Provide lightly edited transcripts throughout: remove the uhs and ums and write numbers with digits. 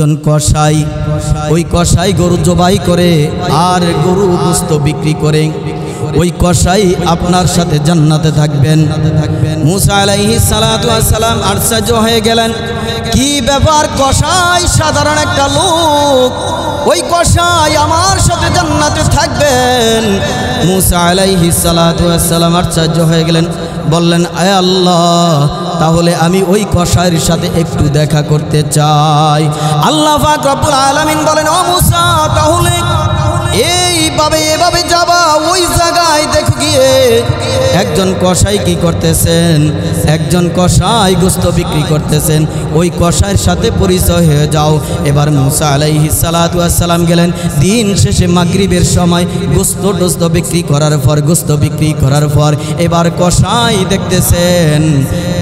একজন কসাই, ওই কসাই গরু জবাই করে আর গরু গোশত বিক্রি করে। ওই কসাই আপনার সাথে জান্নাতে থাকবেন। মুসা আলাইহিস সালাতু ওয়াস সালাম আশ্চর্য হয়ে গেলেন, কি ব্যাপার, কসাই সাধারণ একটা লোক, ওই কসাই আমার সাথে জান্নাতে থাকবেন? মুসা আলাইহিস সালাতু ওয়াস সালাম আশ্চর্য হয়ে গেলেন, বললেন, আয় আল্লাহ, তাহলে আমি ওই কসাইয়ের সাথে একটু দেখা করতে চাই। আল্লাহ পাক রব্বুল আলামিন বলেন, ও মুসা, তাহলে এভাবে যাবা, ওই জায়গায় দেখো গিয়ে একজন কসাই কি করতেছেন, একজন কসাই গোশত বিক্রি করতেছেন, ওই কসাইয়ের সাথে পরিচয় হয়ে যাও। এবার মুসা আলাইহিস সালাতু ওয়াস সালাম গেলেন। দিন শেষে মাগরিবের সময় গোশত বিক্রি করার পর এবার কসাই দেখতেছেন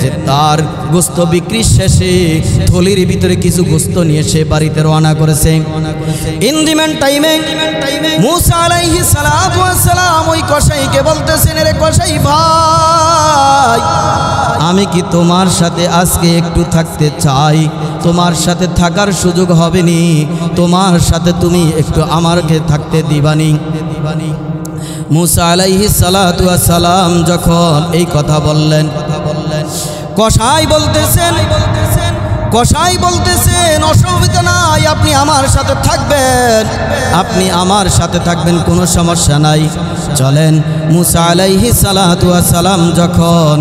যে তার গোশত বিক্রি শেষে থলির ভিতরে কিছু গোশত নিয়ে সে বাড়িতে রওনা করেছে। ইন দি মেন টাইমে মুসা আলাইহিস সালাতু ওয়াস সালাম ওই কসাইকে বলতেছেন, রে কসাই ভাই, আমি কি তোমার সাথে আজকে একটু থাকতে চাই, তোমার সাথে থাকার সুযোগ হবে নি, তোমার সাথে তুমি একটু আমাকে থাকতে দিবানি? মুসা আলাইহিস সালাতু ওয়াস সালাম যখন এই কথা বললেন, কসাই বলতেছেন অসুবিধা নাই, আপনি আমার সাথে থাকবেন, কোনো সমস্যা নাই, চলেন। মুসা আলাইহিস সালাতু ওয়াস সালাম যখন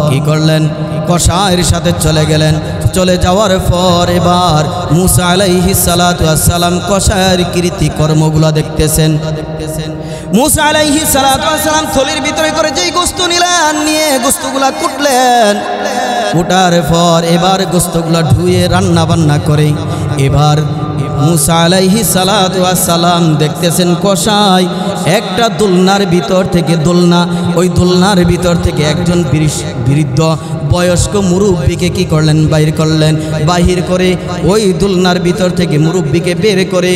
কি করলেন, কসাইয়ের সাথে চলে গেলেন। চলে যাওয়ার পর এবার মুসা আলাইহিস সালাতু ওয়াস সালাম কসাইয়ের কৃতিকর্মগুলো দেখতেছেন। মুসা আলাইহিস সালাতু ওয়াস সালাম থলির ভিতরে করে যেই গোশত নিলেন, নিয়ে গোশতগুলা কুটার পর এবার গোশতগুলা ধুয়ে রান্না বান্না করে এবার মুসা আলাইহিস সালাতু ওয়াস সালাম দেখতেছেন কসাই একটা দোলনার ভিতর থেকে একজন বৃদ্ধ বয়স্ক মুরব্বীকে কি করলেন, বাহির করে ওই দোলনার ভিতর থেকে মুরব্বীকে বের করে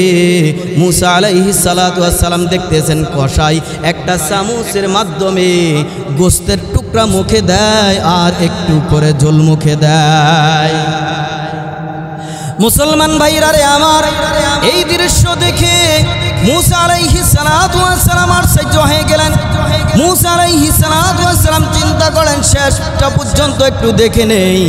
মুসা আলাইহিস সালাতু ওয়াস সালাম দেখতেছেন কসাই একটা চামচের মাধ্যমে গোশতের টুকরা মুখে দেয় আর একটু করে ঝোল মুখে দেয়। মুসলমান ভাইরা রে আমার, এই দৃশ্য দেখে মুসা আলাইহিস সালাতু ওয়াস সালাম আশ্চর্য হয়ে গেলেন। মুসা আলাইহিস সালাতু ওয়াস সালাম চিন্তা করেন শেষটা পর্যন্ত একটু দেখে নেই।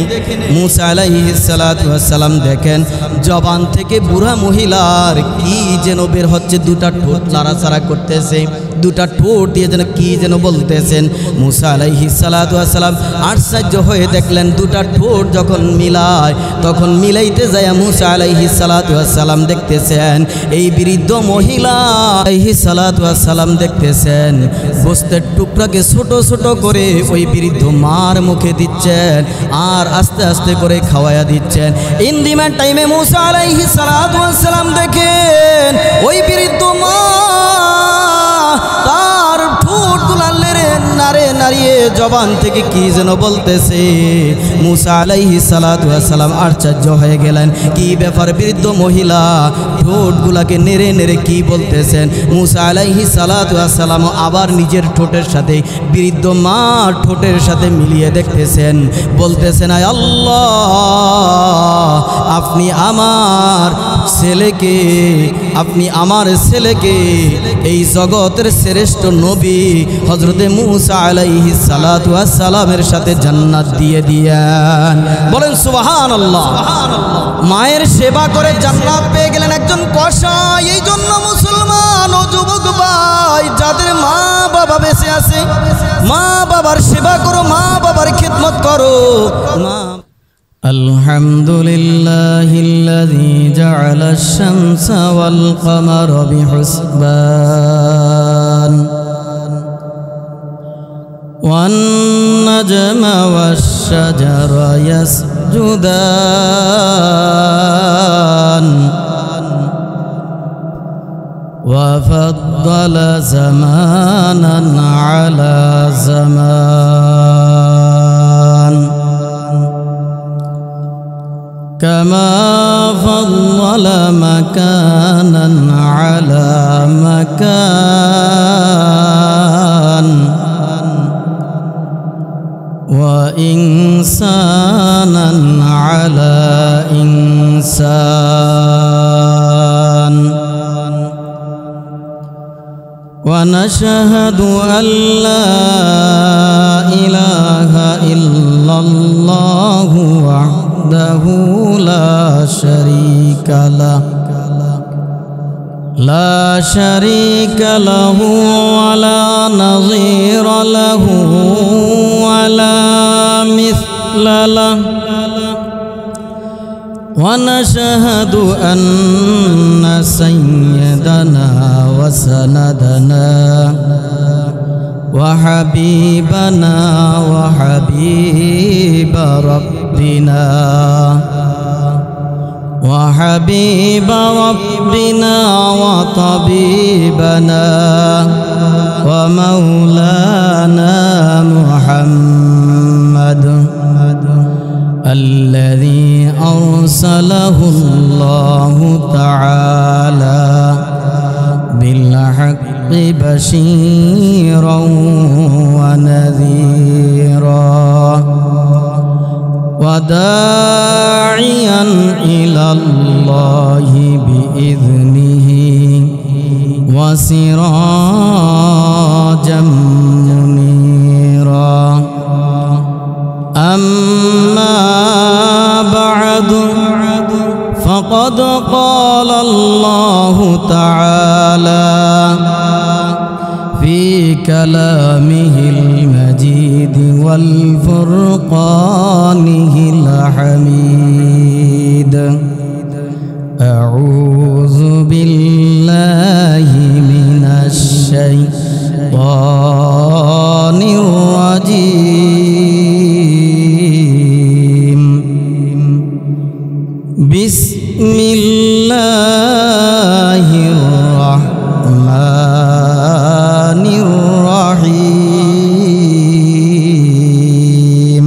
মুসা আলাইহিস সালাতু ওয়াস সালাম দেখেন জবান থেকে বুড়া মহিলার কি যেন বের হচ্ছে, দুটা ঠোঁট লাড়াচাড়া করতেছে, দুটা ঠোঁট দিয়ে যেন কি যেন বলতেছেন। মুসা আলাইহিস সালাতু ওয়াস সালাম আশ্চর্য হয়ে দেখলেন দুটা ঠোঁট যখন মিলায়, তখন মিলাইতে যায় মুসা আলাইহিস সালাতু ওয়াস সালাম দেখতেছেন এই বৃদ্ধ মহিলা আলাইহিস সালাতু ওয়াস সালাম দেখতেছেন গোশতের টুকরাকে ছোট ছোট করে ওই বৃদ্ধ মার মুখে দিচ্ছেন আর আস্তে আস্তে করে খাওয়ায়া দিচ্ছেন। ইন দি মেন টাইমে মুসা আলাইহিস সালাতু ওয়াস সালাম দেখেন ওই বৃদ্ধ মা তার ঠোঁটগুলো নাড়িয়ে জবান থেকে কি যেন বলতেছে। মুসা আলাইহিস সালাতু ওয়াস সালাম আশ্চর্য হয়ে গেলেন, কি ব্যাপার, বৃদ্ধ মহিলা ঠোঁটগুলাকে নেড়ে নেড়ে কি বলতেছেন। মুসা আলাইহিস সালাতু ওয়াস সালাম আবার নিজের ঠোঁটের সাথে বৃদ্ধ মা ঠোঁটের সাথে মিলিয়ে দেখতেছেন, বলতেছেন, আয় আল্লাহ, আপনি আমার ছেলেকে এই জগতের শ্রেষ্ঠ নবী হযরতে মুসা আলাইহিস সালাতু ওয়াস সালামের সাথে জান্নাত দিয়ে দিয়েন। বলেন সুবহানাল্লাহ। মায়ের সেবা করে জান্নাত পেয়ে গেলেন একজন কসাই। এই জন্য মুসলমান ও যুবক ভাই, যাদের মা বাবা বেঁচে আছে, মা বাবার সেবা করো, মা বাবার খিদমত করো। আলহামদুলিল্লাহিল্লাযী জাআলাশ শামসা ওয়াল কমারা বিহুসবান ওয়ান নাজমা ওয়াশ শাজারা ইয়াসজুদান ওয়া ফাদ্দালা জামানান আলা জামান كما فضل مكانا على مكان وإنسانا على إنسان ونشهد أن لا إله إلا الله وحده لا شريك له ولا نظير له ولا مثل له ونشهد أن سيدنا وسندنا وحبيبنا وحبيب ربنا وطبيبنا ومولانا محمد الذي أرسله الله تعالى بالحق بشيرا ونذيرا وداعيا إلى الله بإذنه وسراجا منيرا أما بعد فقد قال الله تعالى في كلامه المجيد والفرقانه الحميد أعوذ بالله من الشيطان الرجيم بسم الله الرحمن الرحيم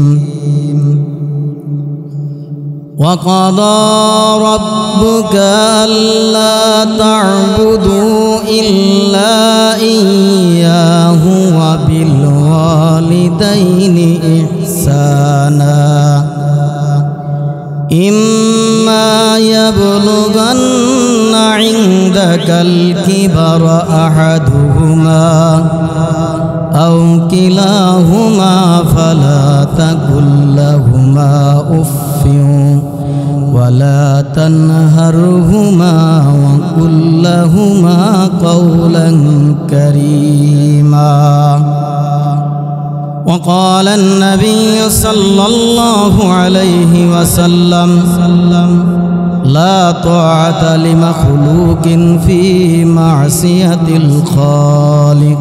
وقضى ربك ألا تعبدوا إلا إياه وبالوالدين إحسانا إما يبلغن عندك الكبر أحدهما أو كلاهما فلا تقل لهما أف ولا تنهرهما وقل لهما قولا كريما وقال النبي صلى الله عليه وسلم لا طاعة لمخلوق في معصية الخالق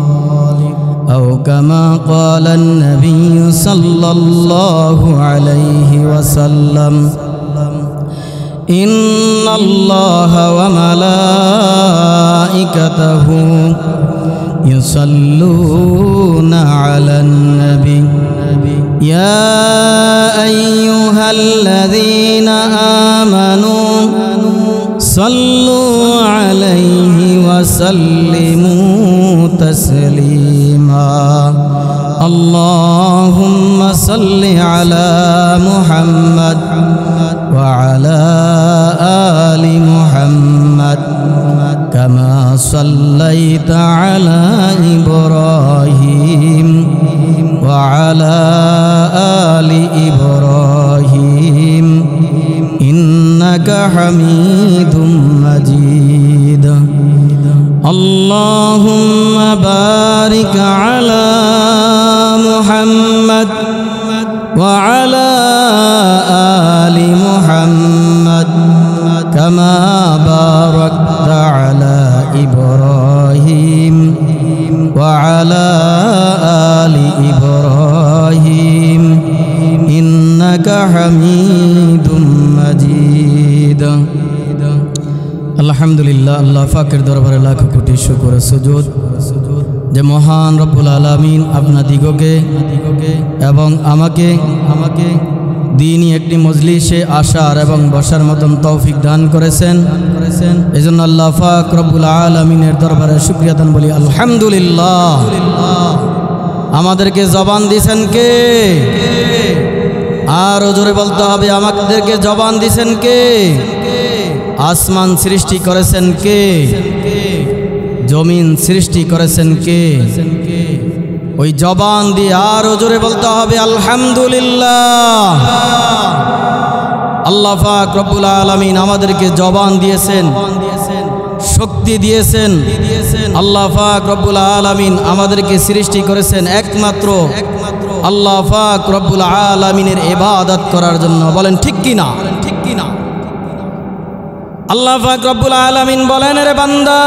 أو كما قال النبي صلى الله عليه وسلم إن الله وملائكته يصلون على النبي يا أيها الذين آمنوا صلوا عليه وسلموا تسليما اللهم صل على محمد وعلى آل محمد كما صليت على إبراهيم وعلى آل إبراهيم إنك حميد مجيد اللهم بارك على محمد وعلى آل محمد كما باركت على إبراهيم وعلى آل إبراهيم إنك حميد مجيد আলহামদুলিল্লাহ আল্লাহ পাকের দরবারে লাখ কোটি শুকর সুজুদ যে মহান রব্বুল আলামিন আপনাদিগকে এবং আমাকে দিনই একটি মজলিসে আসার এবং বসার মতন তৌফিক দান করেছেন এজন্য আল্লাহ পাক রব্বুল আলামিনের দরবারে শুকরিয়া দান বলি আলহামদুলিল্লাহ। আমাদেরকে জবান দিয়েছেন কে? আর জোরে বলতে হবে আমাদেরকে জবান দিয়েছেন কে? আসমান সৃষ্টি করেছেন কে? জমিন সৃষ্টি করেছেন কে? ওই জবান দিয়ে আরো জোরে বলতে হবে আলহামদুলিল্লাহ। আল্লাহ পাক রব্বুল আলামিন আমাদেরকে জবান দিয়েছেন, শক্তি দিয়েছেন। আল্লাহ পাক রব্বুল আলামিন আমাদেরকে সৃষ্টি করেছেন একমাত্র আল্লাহ পাক রব্বুল আলামিনের ইবাদত করার জন্য। বলেন ঠিক কি না? ঠিক কি না? আল্লাহ পাক রব্বুল আলামিন বলেন, রে বান্দা,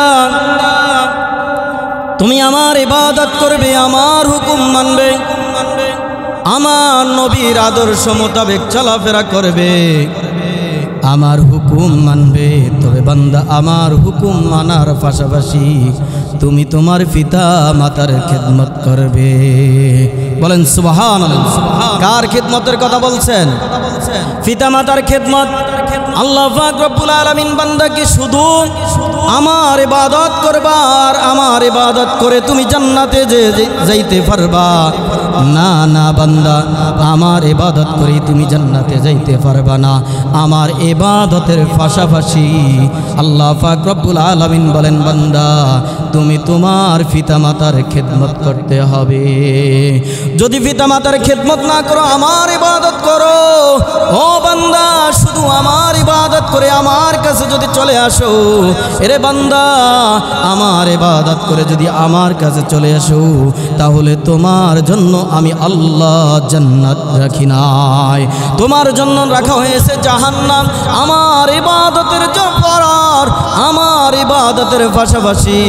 তুমি আমার ইবাদত করবে, আমার হুকুম মানবে, আমার নবীর আদর্শ মোতাবেক চলাফেরা করবে, আমার হুকুম মানবে। তবে বান্দা আমার হুকুম মানার পাশাপাশি তুমি তোমার পিতা মাতার খেদমত করবে। বলেন সুবহানাল্লাহ। কার খেদমতের কথা বলছেন? পিতা মাতার খেদমত। আল্লাহ পাক রব্বুল আলামিন বান্দাকে শুধু আমার ইবাদত করবা আর আমার ইবাদত করে তুমি জান্নাতে যাইতে পারবা না। না বান্দা, আমার ইবাদত করে তুমি জান্নাতে যাইতে পারবা না। আমার ইবাদতের পাশাপাশি আল্লাহ পাক রব্বুল আলামিন বলেন, বান্দা তুমি তোমার পিতামাতার খেদমত করতে হবে। যদি পিতামাতার খেদমত না করো, আমার ইবাদত করো। ও বান্দা, শুধু আমার ইবাদত করে আমার কাছে যদি চলে আসো, এরে বান্দা আমার ইবাদত করে যদি আমার কাছে চলে আসো, তাহলে তোমার জন্য আমি আল্লাহ জান্নাত রাখি নাই, তোমার জন্য রাখা হয়েছে জাহান্নাম। আমার ইবাদতের জফরার, আমার ইবাদতের পাশাপাশি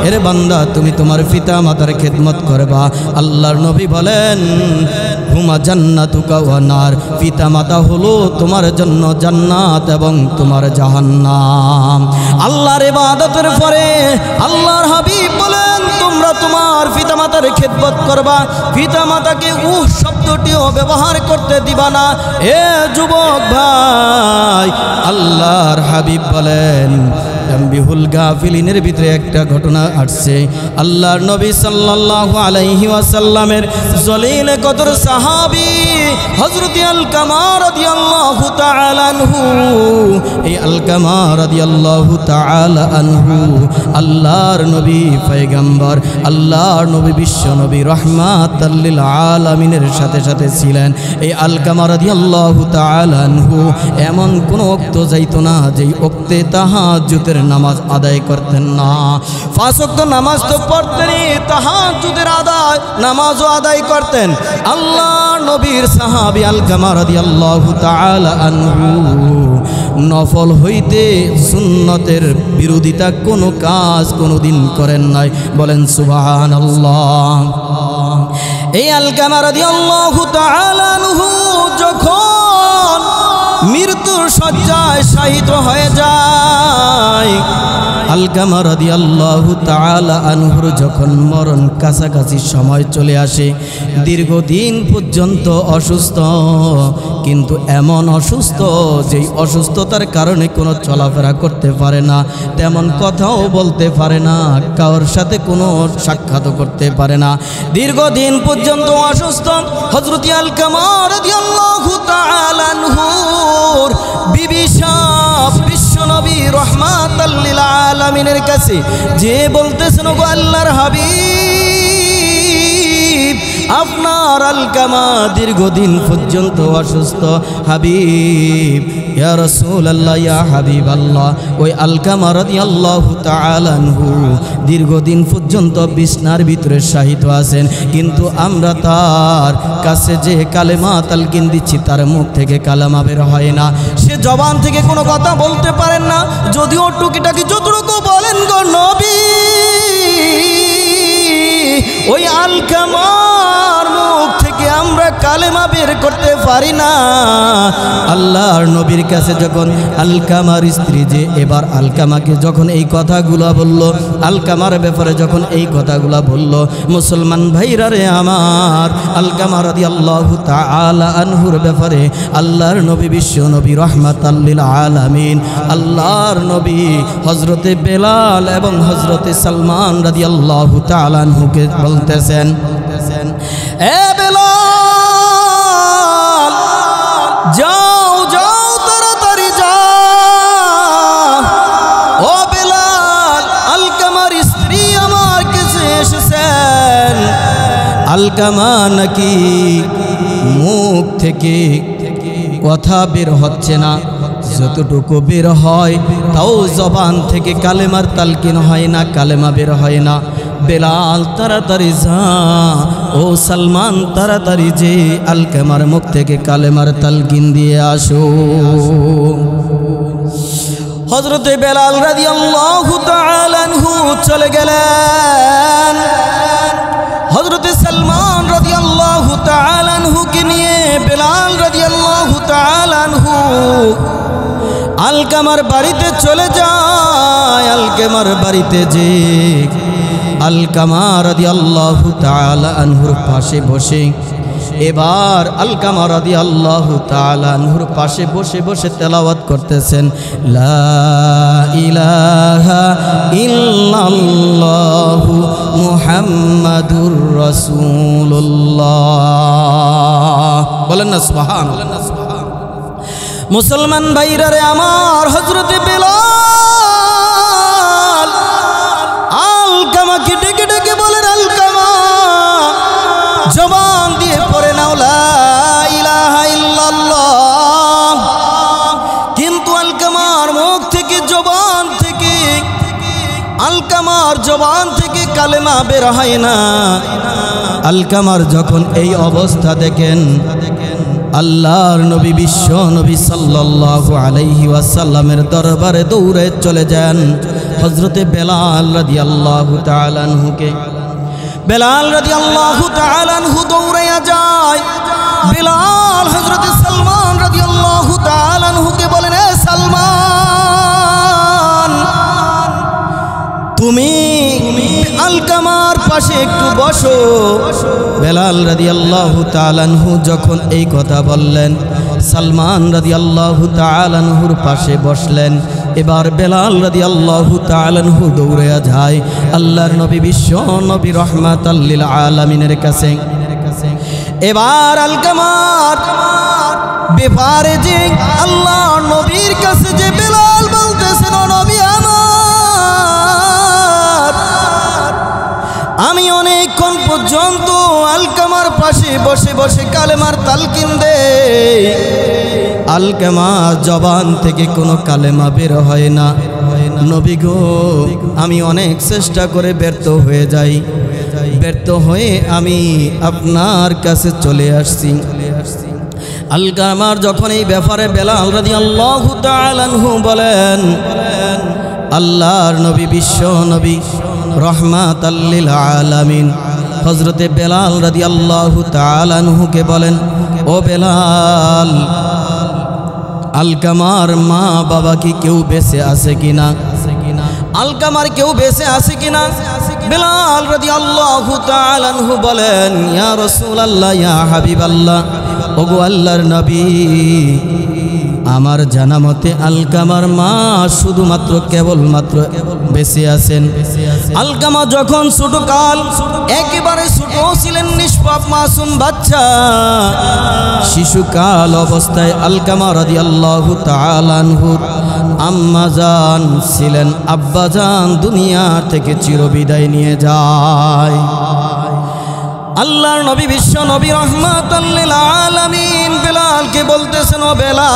এরে বান্দা তুমি তোমার পিতা মাতার খেদমত করবা। আল্লাহর নবী বলেন, হুমা জান্নাতুকা ওয়া নার, পিতা মাতা হলো তোমার জন্য জান্নাত এবং তোমার জাহান্নাম। আল্লাহর ইবাদতের পরে আল্লাহর হাবিব বলেন, তোমরা তোমার পিতা মাতার খেদমত করবা, পিতা মাতাকে শব্দটিও ব্যবহার করতে দিবা না। এ যুবক ভাই, আল্লাহর হাবিব বলেন, তানবিহুল গাফিলিনের ভিতরে একটা ঘটনা আসছে। আল্লাহর নবী সাল্লাল্লাহু আলাইহি ওয়াসাল্লামের জলিল কদর সাহাবী হযরত আলকামা রাদিয়াল্লাহু তাআলা আনহু, এই আলকামা রাদিয়াল্লাহু তাআলা আনহু আল্লাহর নবী পয়গম্বর, আল্লাহর নবী বিশ্ব নবী রাহমাতাল লিল আলামিনের সাথে সাথে ছিলেন। এই আলকামা রাদিয়াল্লাহু তাআলা আনহু এমন কোন ওয়াক্ত যাইতো না যেই ওয়াক্তে তাহাজ্জুদের নামাজ আদায় করতেন না। 5 ওয়াক্ত নামাজ তো পড়তেনই, তাহাজ্জুদের আদায় নামাজও আদায় করতেন। আল্লাহর নবীর সাহাবী আলকামা রাদিয়াল্লাহু তাআলা আনহু নফল হইতে সুন্নতের বিরোধিতা কোনো কাজ কোনোদিন করেন নাই। বলেন সুবহানাল্লাহ। এই আলকামা রাদিয়াল্লাহু তাআলা আনহু যখন মৃত্যুর শয্যায় শায়িত হয়ে যায়, আলকামা রাদিয়াল্লাহু তাআলা আনহুর যখন মরণ কাছাকাছি সময় চলে আসে, দীর্ঘদিন পর্যন্ত অসুস্থ, কিন্তু এমন অসুস্থ যেই অসুস্থতার কারণে কোনো চলাফেরা করতে পারে না, তেমন কথাও বলতে পারে না, কারোর সাথে কোনো সাক্ষাৎ করতে পারে না। দীর্ঘদিন পর্যন্ত অসুস্থ হযরত আলকামা রাদিয়াল্লাহু তাআলা আনহুর বিবি সাহেব বিশ্বনবী রাহমাতাল লিল আলামিনের কাছে যে বলতেছেন, গো আল্লাহর হাবিব, আপনার আলকামা দীর্ঘদিন পর্যন্ত অসুস্থ। হাবিব, ইয়া রাসূলুল্লাহ, ইয়া হাবিবাল্লাহ, ওই আলকামা রাদিয়াল্লাহু তাআলা আনহু দীর্ঘদিন পর্যন্ত বিছনার ভিতরে শায়িত আছেন, কিন্তু আমরা তার কাছে যে কালেমা তালকিন দিচ্ছি তার মুখ থেকে কালেমা বের হয় না, সে জবান থেকে কোনো কথা বলতে পারেন না। যদিও টুকিটাকি যতটুকু বলেন গো নবী, ওই আলকামার মুখ থেকে আমরা কালেমা বের করতে পারি না। আল্লাহর নবীর কাছে যখন আলকামার স্ত্রী যে এবার আলকামাকে যখন এই কথাগুলা বলল, আলকামার ব্যাপারে যখন এই কথাগুলা বলল, মুসলমান ভাইরা রে আমার, আলকামা রাদিয়াল্লাহু তাআলা আনহুর ব্যাপারে আল্লাহর নবী বিশ্ব নবী রাহমাতাল লিল আলামিন, আল্লাহর নবী হযরতে বেলাল এবং হযরতে সালমান রাদিয়াল্লাহু তাআলা আনহুকে বলতেছেন, এ বেলাল, যাও যাও তাড়াতাড়ি যাও, আলকামা নাকি মুখ থেকে কথা বের হচ্ছে না, যতটুকু বের হয় তাও জবান থেকে কালেমার তালকিন হয় না, কালেমা বের হয় না। বেলাল তাড়াতাড়ি যা, ও সালমান তাড়াতাড়ি যে আলকামার মুখ থেকে কালেমার তালকিন দিয়ে আসো। হযরতে বেলাল রাদিয়াল্লাহু তাআলা আনহু চলে গেলেন। হযরতে সালমান রাদিয়াল্লাহু তাআলা আনহুকে নিয়ে বেলাল রাদিয়াল্লাহু তাআলা আনহু আলকামার বাড়িতে চলে যায়। আলকামার বাড়িতে যে আলকামা রাদিয়াল্লাহু তাআলা আনহুর পাশে বসে, এবার আলকামা রাদিয়াল্লাহু তাআলা আনহুর পাশে বসে বসে তেলাওয়াত করতেছেন, লা ইলাহা ইল্লাল্লাহু মুহাম্মাদুর রাসূলুল্লাহ। বলেন না সুবহানাল্লাহ। মুসলমান ভাইরা রে আমার, হযরতে বেলাল আলকামাকে ডেকে ডেকে বলেন, আলকামা জবান দিয়ে পড়ে নাও লা ইলাহা ইল্লাল্লাহ। কিন্তু আলকামার মুখ থেকে জবান থেকে আলকামার জবান থেকে কালেমা বের হয় না। আলকামার যখন এই অবস্থা দেখেন, আল্লাহর নবী বিশ্ব নবী সাল্লাল্লাহু আলাইহি ওয়াসাল্লামের দরবারে দৌড়ে চলে যান হযরতে বেলাল রাদিয়াল্লাহু তাআলা আনহুকে। বেলাল রাদিয়াল্লাহু তাআলা আনহু দৌড়াইয়া যায়। বেলাল হযরতে সালমান রাদিয়াল্লাহু তাআলা আনহুকে বলেন, এ সালমান, তুমি আলকামার পাশে একটু বসো। বেলাল রাদিয়াল্লাহু তাআলা আনহু যখন এই কথা বললেন, সালমান রাদিয়াল্লাহু তাআলা আনহুর পাশে বসলেন। এবার বেলাল রাদিয়াল্লাহু তাআলা আনহু দৌড়ে যায় আল্লাহর নবী বিশ্ব নবী রাহমাতাল লিল আলামিনের কাছে। এবার আলকামার ব্যাপারে যে আল্লাহর নবীর কাছে যে বেলাল বলতেছেন, ও নবী আমার, আমি অনেকক্ষণ পর্যন্ত আলকামার পাশে বসে বসে কালেমার তালকিন দেই, আলকামা জবান থেকে কোনো কালেমা বের হয় না। নবী গো, আমি অনেক চেষ্টা করে ব্যর্থ হয়ে যাই, ব্যর্থ হয়ে আমি আপনার কাছে চলে আসছি। আলকামার যখন এই ব্যাপারে বেলাল রাদিয়াল্লাহু তাআলা আনহু বলেন, আল্লাহর নবী বিশ্ব নবী রাহমাতাল লিল আলামিন হযরতে বেলাল রাদিয়াল্লাহু তাআলা আনহুকে বলেন, ও বেলাল, আলকামার মা বাবা কি কেউ বেঁচে আছে কিনা? আলকামার কেউ বেঁচে আছে কিনা? বেলাল রাদিয়াল্লাহু তাআলা আনহু বলেন, ইয়া রাসূলুল্লাহ, ইয়া হাবিবাল্লাহ, ওগো আল্লাহর নবী, আমার জানা মতে আলকামার মা শুধুমাত্র কেবলমাত্র বেঁচে আছেন। আলকামা যখন ছোটকাল, একেবারে ছোট ছিলেন, নিষ্পাপ মাসুম বাচ্চা, শিশুকাল অবস্থায় আলকামা রাদিয়াল্লাহু তাআলা আনহুর আম্মা জান ছিলেন, আব্বা জান দুনিয়া থেকে চিরবিদায় নিয়ে যায়। আল্লাহর নবী বিশ্ব নবী রাহমাতাল লিল আলামিন বেলালকে বলতেছেন, ও বেলাল,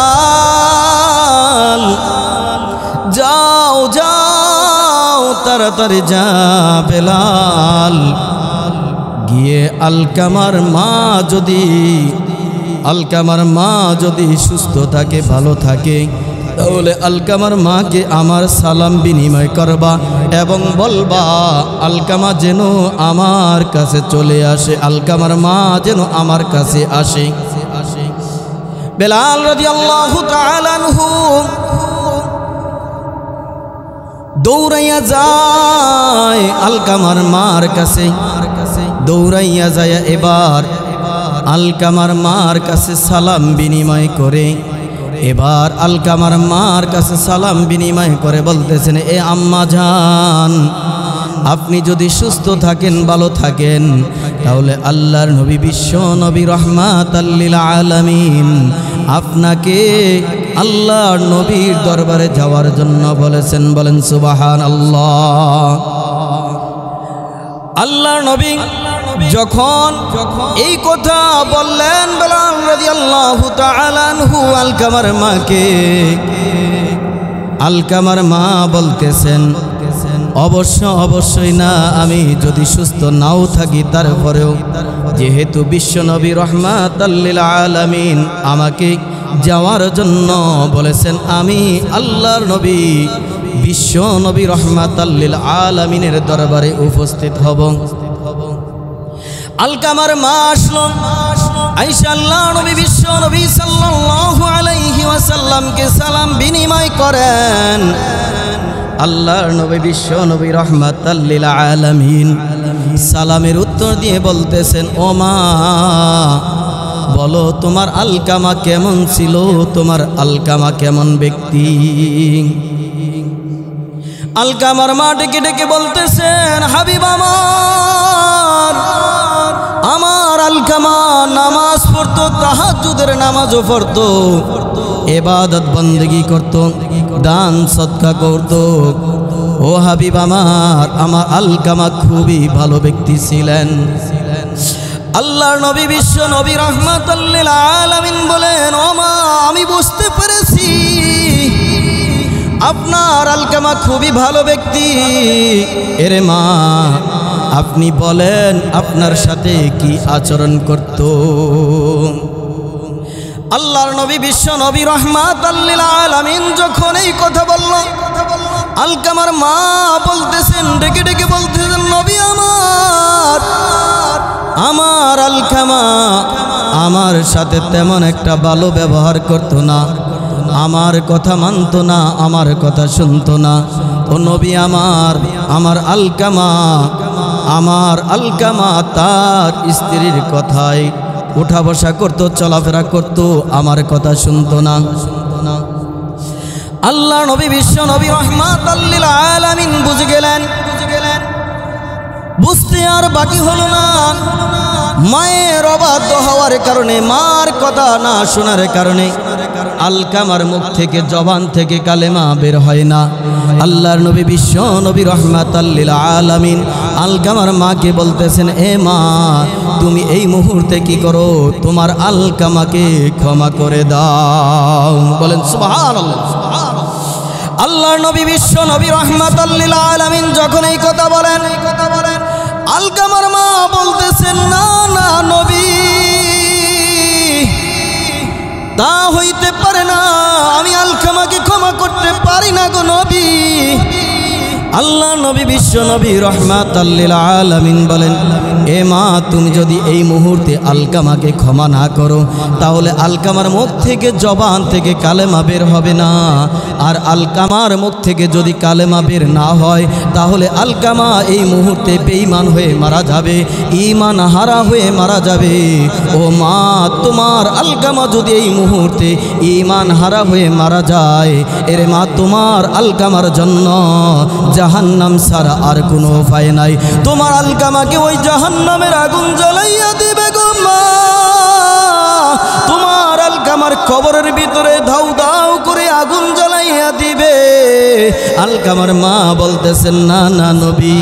যাও যাও, তাড়াতাড়ি যা বেলাল, গিয়ে আলকামার মা যদি সুস্থ থাকে, ভালো থাকে, তাহলে আলকামার মাকে আমার সালাম বিনিময় করবা এবং বলবা আলকামা যেন আমার কাছে চলে আসে, আলকামার মা যেন আমার কাছে আসে। বেলাল রাদিয়াল্লাহু তাআলা আনহু দৌড়াইয়া যায় আলকামার মার কাছে, দৌড়াইয়া যায় এবার আলকামার মার কাছে সালাম বিনিময় করে। এবার আলকামার মার কাছে সালাম বিনিময় করে বলতেছেন, এ আম্মা জান, আপনি যদি সুস্থ থাকেন, ভালো থাকেন, তাহলে আল্লাহর নবী বিশ্ব নবী রাহমাতাল লিল আলামিন আপনাকে আল্লাহর নবীর দরবারে যাওয়ার জন্য বলেছেন। বলেন সুবহানাল্লাহ। আল্লাহর নবী যখন এই কথা বললেন বেলাল রাদিয়াল্লাহু তাআলা আনহু আলকামার মাকে, আলকামার মা বলতেছেন অবশ্যই না, আমি যদি সুস্থ নাও থাকি তারপরেও যেহেতু বিশ্বনবী রাহমাতাল লিল আলামিন আমাকে যাওয়ার জন্য বলেছেন, আমি আল্লাহর নবী বিশ্বনবী রাহমাতাল লিল আলামিনের দরবারে উপস্থিত হব। আলকামার মা আসলো, আয়েশা আল্লাহর নবী বিশ্বনবী সাল্লাল্লাহু আলাইহি ওয়াসাল্লামকে সালাম বিনিময় করেন। আল্লাহর নবী বিশ্বনবী রাহমাতাল লিল আলামিন সালামের উত্তর দিয়ে বলতেছেন, ও মা বলো তোমার আলকামা কেমন ছিল, তোমার আলকামা কেমন ব্যক্তি? আলকামার মা ডেকে ডেকে বলতেছেন, হাবিব আমার আলকামা নামাজ পড়তো, তাহাজ্জুদের নামাজও পড়তো, ইবাদত বন্দেগী করতো, দান সদকা করতো। ও হাবিব আমার আলকামা খুবই ভালো ব্যক্তি ছিলেন। আল্লাহর নবী বিশ্ব নবী রাহমাতাল লিল আলামিন বলেন, ও মা আমি বুঝতে পেরেছি আপনার আলকামা খুবই ভালো ব্যক্তি। এরে মা আপনি বলেন আপনার সাথে কি আচরণ করত? আল্লাহর নবী বিশ্ব নবী রাহমাতাল লিল আলামিন যখন এই কথা বলল, আলকামার মা বলতেছেন, ডেকে ডেকে বলতেছেন, নবী আমার আলকামা আমার সাথে তেমন একটা ভালো ব্যবহার করতো না, আমার কথা মানতো না, আমার কথা শুনতো না। ও নবী আমার আলকামা তার স্ত্রীর কথায় উঠা বসা করতো, চলাফেরা করতো, আমার কথা শুনতো না। আল্লাহ নবী বিশ্ব নবী রাহমাতাল লিল আলামিন বুঝে গেলেন, বুঝতে আর বাকি হলো না। মায়ের অবাধ্য হওয়ার কারণে, মার কথা না শোনার কারণে আলকামার মুখ থেকে, জবান থেকে কালেমা বের হয় না। আল্লাহর নবী বিশ্ব নবী রাহমাতাল লিল আলামিন আলকামার মাকে বলতেছেন, এ মা তুমি এই মুহূর্তে কি করো, তোমার আলকামাকে ক্ষমা করে দাও। বলেন সুবহানাল্লাহ। আল্লাহর নবী বিশ্ব নবী রাহমাতাল লিল আলামিন যখন এই কথা বলেন, আলকামার মা বলতেছেন, না না নবী তা হইতে পারে না, আমি আলকামাকে ক্ষমা করতে পারি না গো নবী। আল্লাহ নবী বিশ্ব নবী রাহমাতাল লিল আলামিন বলেন, এ মা তুমি যদি এই মুহূর্তে আলকামাকে ক্ষমা না করো তাহলে আলকামার মুখ থেকে, জবান থেকে কালেমা বের হবে না। আর আলকামার মুখ থেকে যদি কালেমা বের না হয় তাহলে আলকামা এই মুহূর্তে বেঈমান হয়ে মারা যাবে, ঈমান হারা হয়ে মারা যাবে। ও মা তোমার আলকামা যদি এই মুহূর্তে ঈমান হারা হয়ে মারা যায়, এরে মা তোমার আলকামার জন্য জাহান্নাম ছাড়া আর কোনো উপায় নাই। তোমার আলকামাকে ওই জাহান্নামের আগুন জ্বালাইয়া দিবে গো মা। তোমার আলকামার কবরের ভিতরে ধাউ ধাউ করে আগুন জ্বালাইয়া দিবে। আলকামার মা বলতেছেন, না না নবী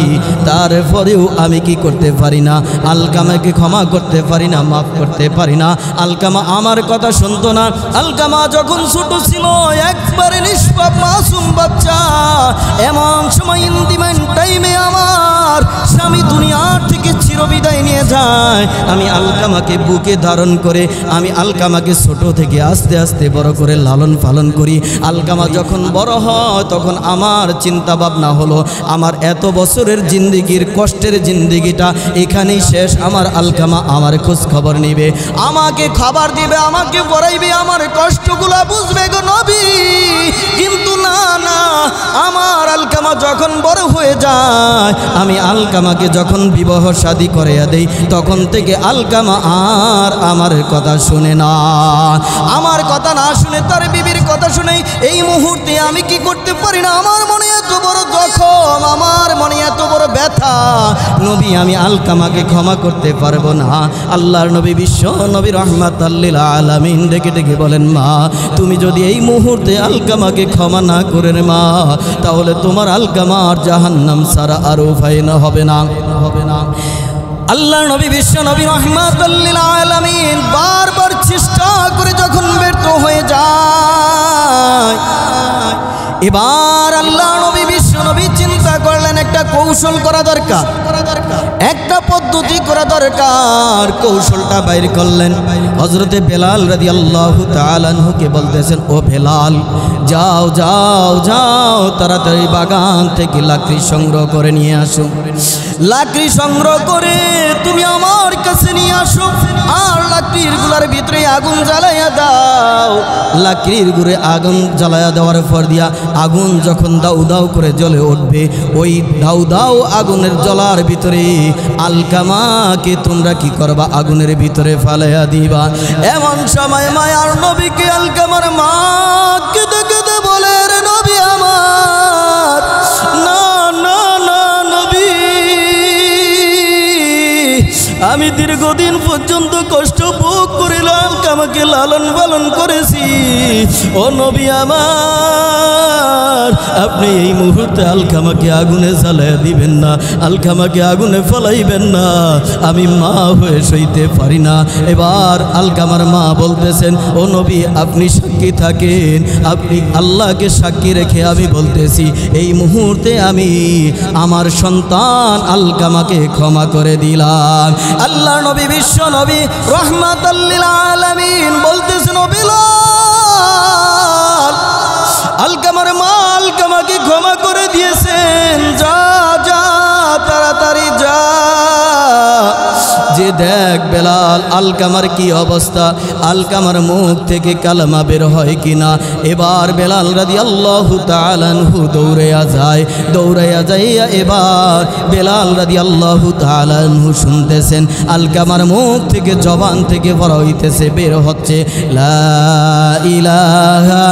তারপরেও আমি কি করতে পারি না, আলকামাকে ক্ষমা করতে পারি না, মাফ করতে পারি না। আলকামা আমার কথা শুনতো না। আলকামা যখন ছোট ছিল, একবারে নিষ্পাপ মাসুম বাচ্চা, এমন সময় ইন্টিমেট টাইমে আমার স্বামী দুনিয়ার থেকে চিরবিদায় নিয়ে যায়। আমি আলকামাকে বুকে ধারণ করে, আমি আলকামাকে ছোট থেকে আস্তে আস্তে বড় করে লালন পালন করি। আলকামা যখন বড় হয় তখন আমার চিন্তা ভাবনা হলো, আমার এত বছরের জিন্দিগির কষ্টের জিন্দিগিটা এখানেই শেষ। আমার আলকামা আমার খোঁজ খবর নিবে, আমাকে খাবার দিবে, আমাকে পড়াইবে, আমার কষ্টগুলা বুঝবে গো নবী। কিন্তু না না, আমার আলকামা যখন বড় হয়ে যায়, আমি আলকামাকে যখন বিবাহ শাদী করাইয়া দেই, তখন থেকে আলকামা আর আমার কথা শুনে না। আমার কথা না শুনে তার বিবির কথা শুনে এই মুহূর্তে আমি কি করতে পারি না। আমার মনে এত বড় জখম, আমার মনে এত বড় ব্যথা, নবী আমি আলকামাকে ক্ষমা করতে পারবো না। আল্লাহর নবী বিশ্ব নবী রাহমাতাল লিল আলামিন ডেকে ডেকে বলেন, মা তুমি যদি এই মুহূর্তে আলকামাকে ক্ষমা না করে মা, তাহলে তোমার আলকামার জাহান্নাম ছাড়া আর উপায় না হবে না। আল্লাহ নবী বিশ্ব নবী রাহমাতুল লিল আলামিন বারবার চেষ্টা করে যখন ব্যর্থ হয়ে যায়, এবার আল্লাহ নবী বিশ্ব নবী চিন্তা করলেন একটা কৌশল করা দরকার, একটা পদ্ধতি করা দরকার। কৌশলটা বাইর করলেন। হযরতে বেলাল রাদিয়াল্লাহু তাআলা আনহুকে বলতেছেন, ও বেলাল, যাও যাও যাও, তাড়াতাড়ি বাগান থেকে লাকড়ি সংগ্রহ করে নিয়ে আসো। লাকড়ি সংগ্রহ করে তুমি আমার কাছে নিয়ে আসো, আর লাকড়ির গুলার ভিতরে আগুন জ্বালাইয়া দাও। লাকড়ির গুড়ে আগুন জ্বালাইয়া দেওয়ার পর দিয়া আগুন যখন দাউ দাউ করে জ্বলে উঠবে, ওই দাউ দাউ আগুনের জ্বলার ভিতরে আলকামাকে তোমরা কি করবা, আগুনের ভিতরে ফালাইয়া দিবা। এমন সময় মায়ার নবীকে আলকামার মা কেঁদে কেঁদে বলে, রে নবী আমার, না না না নবী, আমি দীর্ঘদিন পর্যন্ত কষ্ট ভোগ করিলাম, আমাকে লালন পালন করেছি। ও নবী আমার, আপনি এই মুহূর্তে আলকামাকে আগুনে জ্বালাইয়া দিবেন না, আলকামাকে আগুনে ফলাইবেন না, আমি মা হয়ে সইতে পারি না। এবার আলকামার মা বলতেছেন, ও নবী আপনি সাক্ষী থাকেন, আপনি আল্লাহকে সাক্ষী রেখে আমি বলতেছি, এই মুহূর্তে আমি আমার সন্তান আলকামাকে ক্ষমা করে দিলাম। আল্লাহ নবী বিশ্ব নবী রাহমাতুল লিল আলামিন বলতেছেন, ও বেলাল, আলকামার মা আলকামাকে ক্ষমা করে দিয়েছেন, যা যা তাড়াতাড়ি যা, যে দেখ বেলাল আলকামার কি অবস্থা, আলকামার মুখ থেকে কালেমা বের হয় কিনা। এবার বেলাল রাদিয়াল্লাহু তাআলা আনহু দৌড়াইয়া যায়, দৌড়াইয়া যাইয়া এবার বেলাল রাদিয়াল্লাহু তাআলা আনহু শুনতেছেন আলকামার মুখ থেকে, জবান থেকে বলা হইতেছে, বের হচ্ছে, লা ইলাহা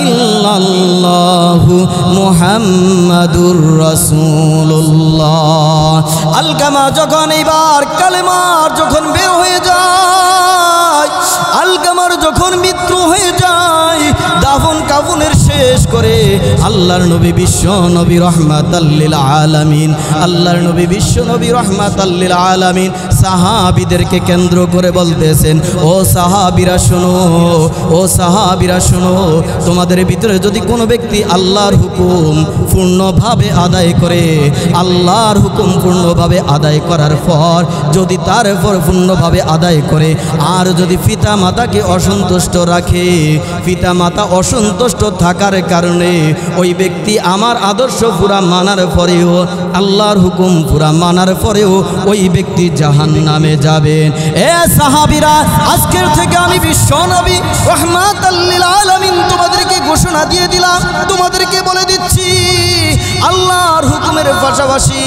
ইল্লাল্লাহু মুহাম্মাদুর রাসূলুল্লাহ। আলকামা যখন এবার কালেমার যখন বের হয়ে যায়, আলকামার যখন মৃত্যু হয়ে যায়, দাফন কাফনের শেষ করে আল্লাহর নবী বিশ্ব নবী রাহমাতুল লিল আলামিন, আল্লাহর নবী বিশ্ব নবী রাহমাতুল লিল আলামিন সাহাবীদেরকে কেন্দ্র করে বলতেছেন, ও সাহাবীরা শোনো, ও সাহাবীরা শোনো, তোমাদের ভিতরে যদি কোনো ব্যক্তি আল্লাহর হুকুম পূর্ণভাবে আদায় করে, আল্লাহর হুকুম পূর্ণভাবে আদায় করার পর যদি তারপর পূর্ণভাবে আদায় করে, আর যদি পিতা মাতাকে অসন্তুষ্ট রাখে, পিতা মাতা অসন্তুষ্ট থাকার কারণে ওই ব্যক্তি আমার আদর্শ পুরা মানার পরেও, আল্লাহর হুকুম পুরা মানার পরেও ওই ব্যক্তি জাহান্নামে যাবেন। এ সাহাবীরা, আজকের থেকে আমি বিশ্ব নবী রাহমাতুল লিল আলামিন তোমাদেরকে ঘোষণা দিয়ে দিলাম, তোমাদেরকে বলে দিচ্ছি, আল্লাহর হুকুমের পাশাপাশি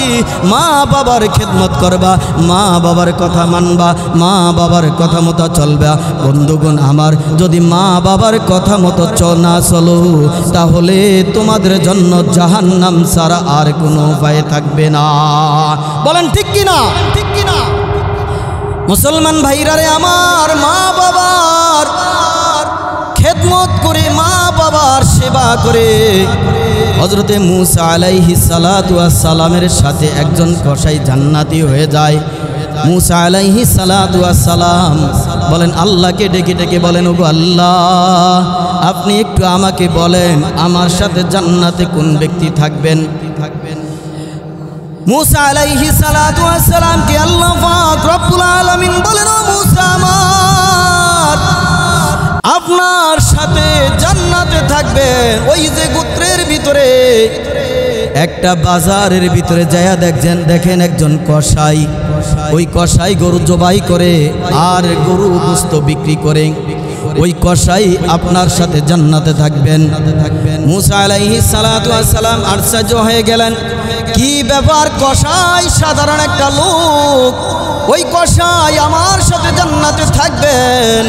মা বাবার খেদমত করবা, মা বাবার কথা মানবা, মা বাবার কথা মতো চলবা। বন্ধুগণ আমার, যদি মা বাবার কথা মতো না চলো, তাহলে তোমাদের জন্য জাহান্নাম ছাড়া আর কোনো উপায় থাকবে না। বলেন ঠিক কিনা? ঠিক কিনা? মুসলমান ভাইরারে আমার, মা বাবার খেদমত করে, মা বাবার সেবা করে হযরতে মূসা আলাইহিস সালাতু ওয়াস সালামের সাথে একজন কসাই জান্নাতি হয়ে যায়। মূসা আলাইহিস সালাতু ওয়াস সালাম বলেন, আল্লাহকে ডেকে ডেকে বলেন, ওগো আল্লাহ, আপনি একটু আমাকে বলেন আমার সাথে জান্নাতে কোন ব্যক্তি থাকবেন। মূসা আলাইহিস সালাতু ওয়াস সালামকে আল্লাহ পাক রব্বুল আলামিন বলেন, ও মূসা আমার, আপনার সাথে জান্নাতে থাকবেন ওই যে গোত্রের ভিতরে একটা বাজারের ভিতরে যায়া দেখেন একজন কসাই, ওই কসাই গরু জবাই করে আর গরু গোশত বিক্রি করে, ওই কসাই আপনার সাথে জান্নাতে থাকবেন। মূসা আলাইহিস সালাতু ওয়াস সালাম আশ্চর্য হয়ে গেলেন, কি ব্যাপার, কসাই সাধারণ একটা লোক, ওই কসাই আমার সাথে জান্নাতে থাকবেন?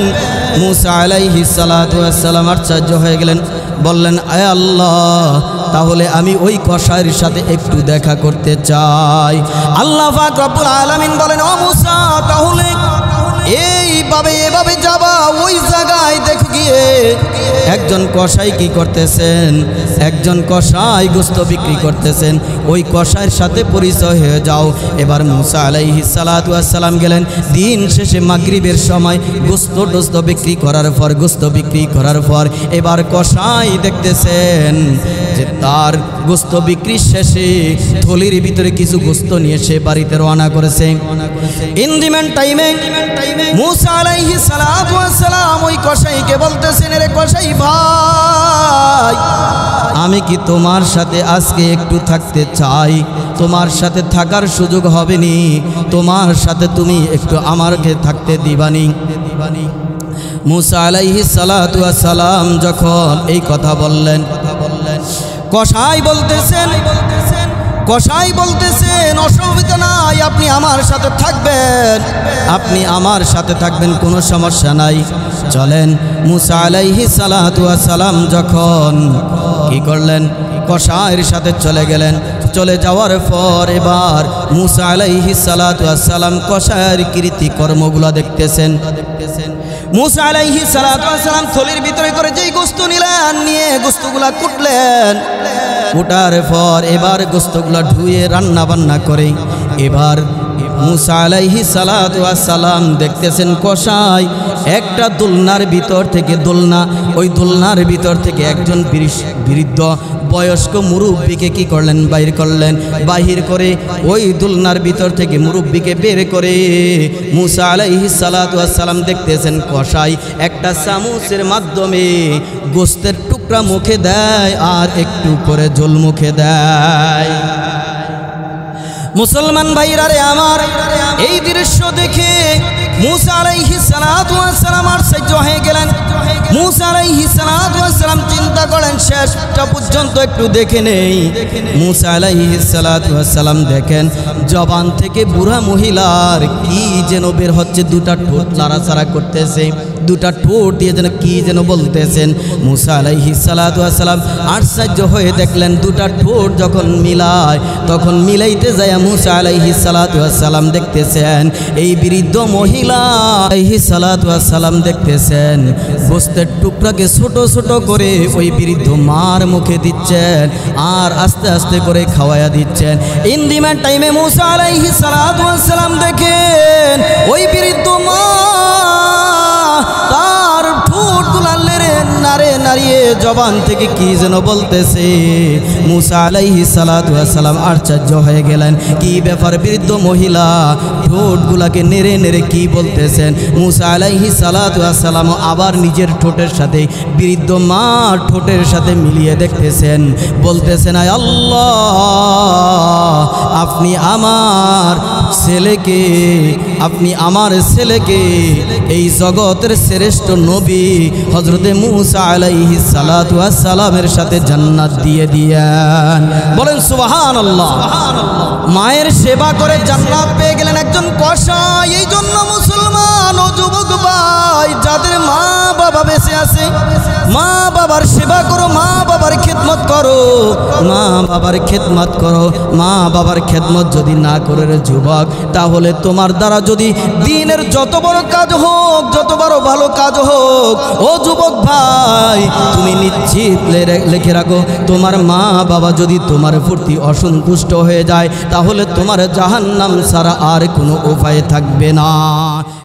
মূসা আলাইহিস সালাতু ওয়াস সালাম আশ্চর্য হয়ে গেলেন, বললেন, আয় আল্লাহ, তাহলে আমি ওই কসাইয়ের সাথে একটু দেখা করতে চাই। আল্লাহ পাক রব্বুল আলামিন বলেন, ও মূসা, তাহলে এইভাবে এভাবে যাবা, ওই জায়গায় দেখো গিয়ে একজন কসাই কি করতেছেন, একজন কসাই গোস্ত বিক্রি করতেছেন। ওই কসাইয়ের সাথে পরিচয় হয়ে যাও। এবার মুসা আলাইহিস সালাতু ওয়াস সালাম গেলেন দিন শেষে মাগরিবের সময় গোস্ত বিক্রি করার পর এবার কসাই দেখতেছেন যে তার গোস্ত বিক্রি শেষে থলির ভিতরে কিছু গোস্ত নিয়ে সে বাড়িতে রওনা করেছে। ইন দি মেন টাইমে মুসা আলাইহিস সালাতু ওয়াস সালাম ওই কসাইকে বলতেছেন, রে কসাই ভাই, আমি কি তোমার সাথে আজকে একটু থাকতে চাই, তোমার সাথে থাকার সুযোগ হবে নি, তোমার সাথে তুমি একটু আমাকে থাকতে দিবানি। মুসা আলাইহিস সালাতু ওয়াস সালাম যখন এই কথা বললেন, কসাই বলতেছেন অসুবিধা নাই, আপনি আমার সাথে থাকবেন, কোনো সমস্যা নাই, চলেন। মুসা আলাইহিস সালাতু ওয়াস সালাম যখন কি করলেন, কসাইয়ের সাথে চলে গেলেন। চলে যাওয়ার পর এবার মুসা আলাইহিস সালাতু ওয়াস সালাম কসাইয়ের কৃতিকর্মগুলো দেখতেছেন। মুসা আলাইহিস সালাতু ওয়াস সালাম থলির ভিতরে করে যেই গোস্ত নিলেন, নিয়ে গোস্তগুলা কুটলেন। কুটার পর এবার গোস্তগুলা ধুয়ে রান্না বান্না করে এবার মুসা আলাইহিস সালাতু ওয়াস সালাম দেখতেছেন কসাই একটা দোলনার ভিতর থেকে ওই দোলনার ভিতর থেকে একজন বৃদ্ধ বয়স্ক মুরব্বীকে কি করলেন, বাহির করে ওই দোলনার ভিতর থেকে মুরব্বীকে বের করে মুসা আলাইহিস সালাতু ওয়াস সালাম দেখতেছেন কসাই একটা চামচের মাধ্যমে গোস্তের টুকরা মুখে দেয় আর একটু করে ঝোল মুখে দেয়। মুসলমান ভাইরা রে আমার, এই দৃশ্য দেখে মুসা আলাইহিস সালাতু ওয়াস সালাম আশ্চর্য হয়ে গেলেন। মুসা আলাইহিস সালাতু ওয়াস সালাম চিন্তা করেন শেষটা পর্যন্ত একটু দেখে নেই। মুসা আলাইহিস সালাতু ওয়াস সালাম দেখেন জবান থেকে বুড়া মহিলার কি যেন বের হচ্ছে, দুটা ঠোঁট নাড়াচাড়া করতেছে, দুটা ঠোঁট দিয়ে যেন কি যেন বলতেছেন। মুসা আলাইহিস সালাতু ওয়াস সালাম আশ্চর্য হয়ে দেখলেন দুটা ঠোঁট যখন মিলায়, তখন মিলাইতে যায় মুসা আলাইহিস সালাতু ওয়াস সালাম দেখতেছেন এই বৃদ্ধ মহিলা আলাইহিস সালাতু ওয়াস সালাম দেখতেছেন গোস্তের টুকরাকে ছোট ছোট করে ওই বৃদ্ধ মার মুখে দিচ্ছেন আর আস্তে আস্তে করে খাওয়ায়া দিচ্ছেন। ইন দি মেন টাইমে মুসা আলাইহিস সালাতু ওয়াস সালাম দেখেন ওই বৃদ্ধ মা তার ঠোঁটগুলা নাড়িয়ে জবান থেকে কি যেন বলতেছে। মুসা আলাইহিস সালাতু ওয়াস সালাম আশ্চর্য হয়ে গেলেন, কি ব্যাপার, বৃদ্ধ মহিলা ঠোঁটগুলাকে নেড়ে নেড়ে কি বলতেছেন। মুসা আলাইহিস সালাতু ওয়াস সালাম আবার নিজের ঠোঁটের সাথে বৃদ্ধ মা ঠোঁটের সাথে মিলিয়ে দেখতেছেন, বলতেছেন আয় আল্লাহ, আপনি আমার ছেলেকে এই জগতের শ্রেষ্ঠ নবী হযরতে মুসা আলাইহিস সালাতু ওয়াস সালামের সাথে জান্নাত দিয়ে দিয়েন। বলেন সুবহানাল্লাহ। মায়ের সেবা করে জান্নাত পেয়ে গেলেন একজন কসাই। এই জন্য মুসলমান ও যুবক ভাই, যাদের মা বাবা বেঁচে আছে, মা বাবার সেবা করো, মা বাবার খেদমত করো, মা বাবার খেদমত যদি না করে রে যুবক, তাহলে তোমার দ্বারা যদি দিনের যত বড় কাজ হোক, যত বড় ভালো কাজ হোক, ও যুবক ভাই তুমি নিশ্চিত লিখে রাখো, তোমার মা বাবা যদি তোমার প্রতি অসন্তুষ্ট হয়ে যায়, তাহলে তোমার জাহান্নাম ছাড়া আর কোনো উপায় থাকবে না।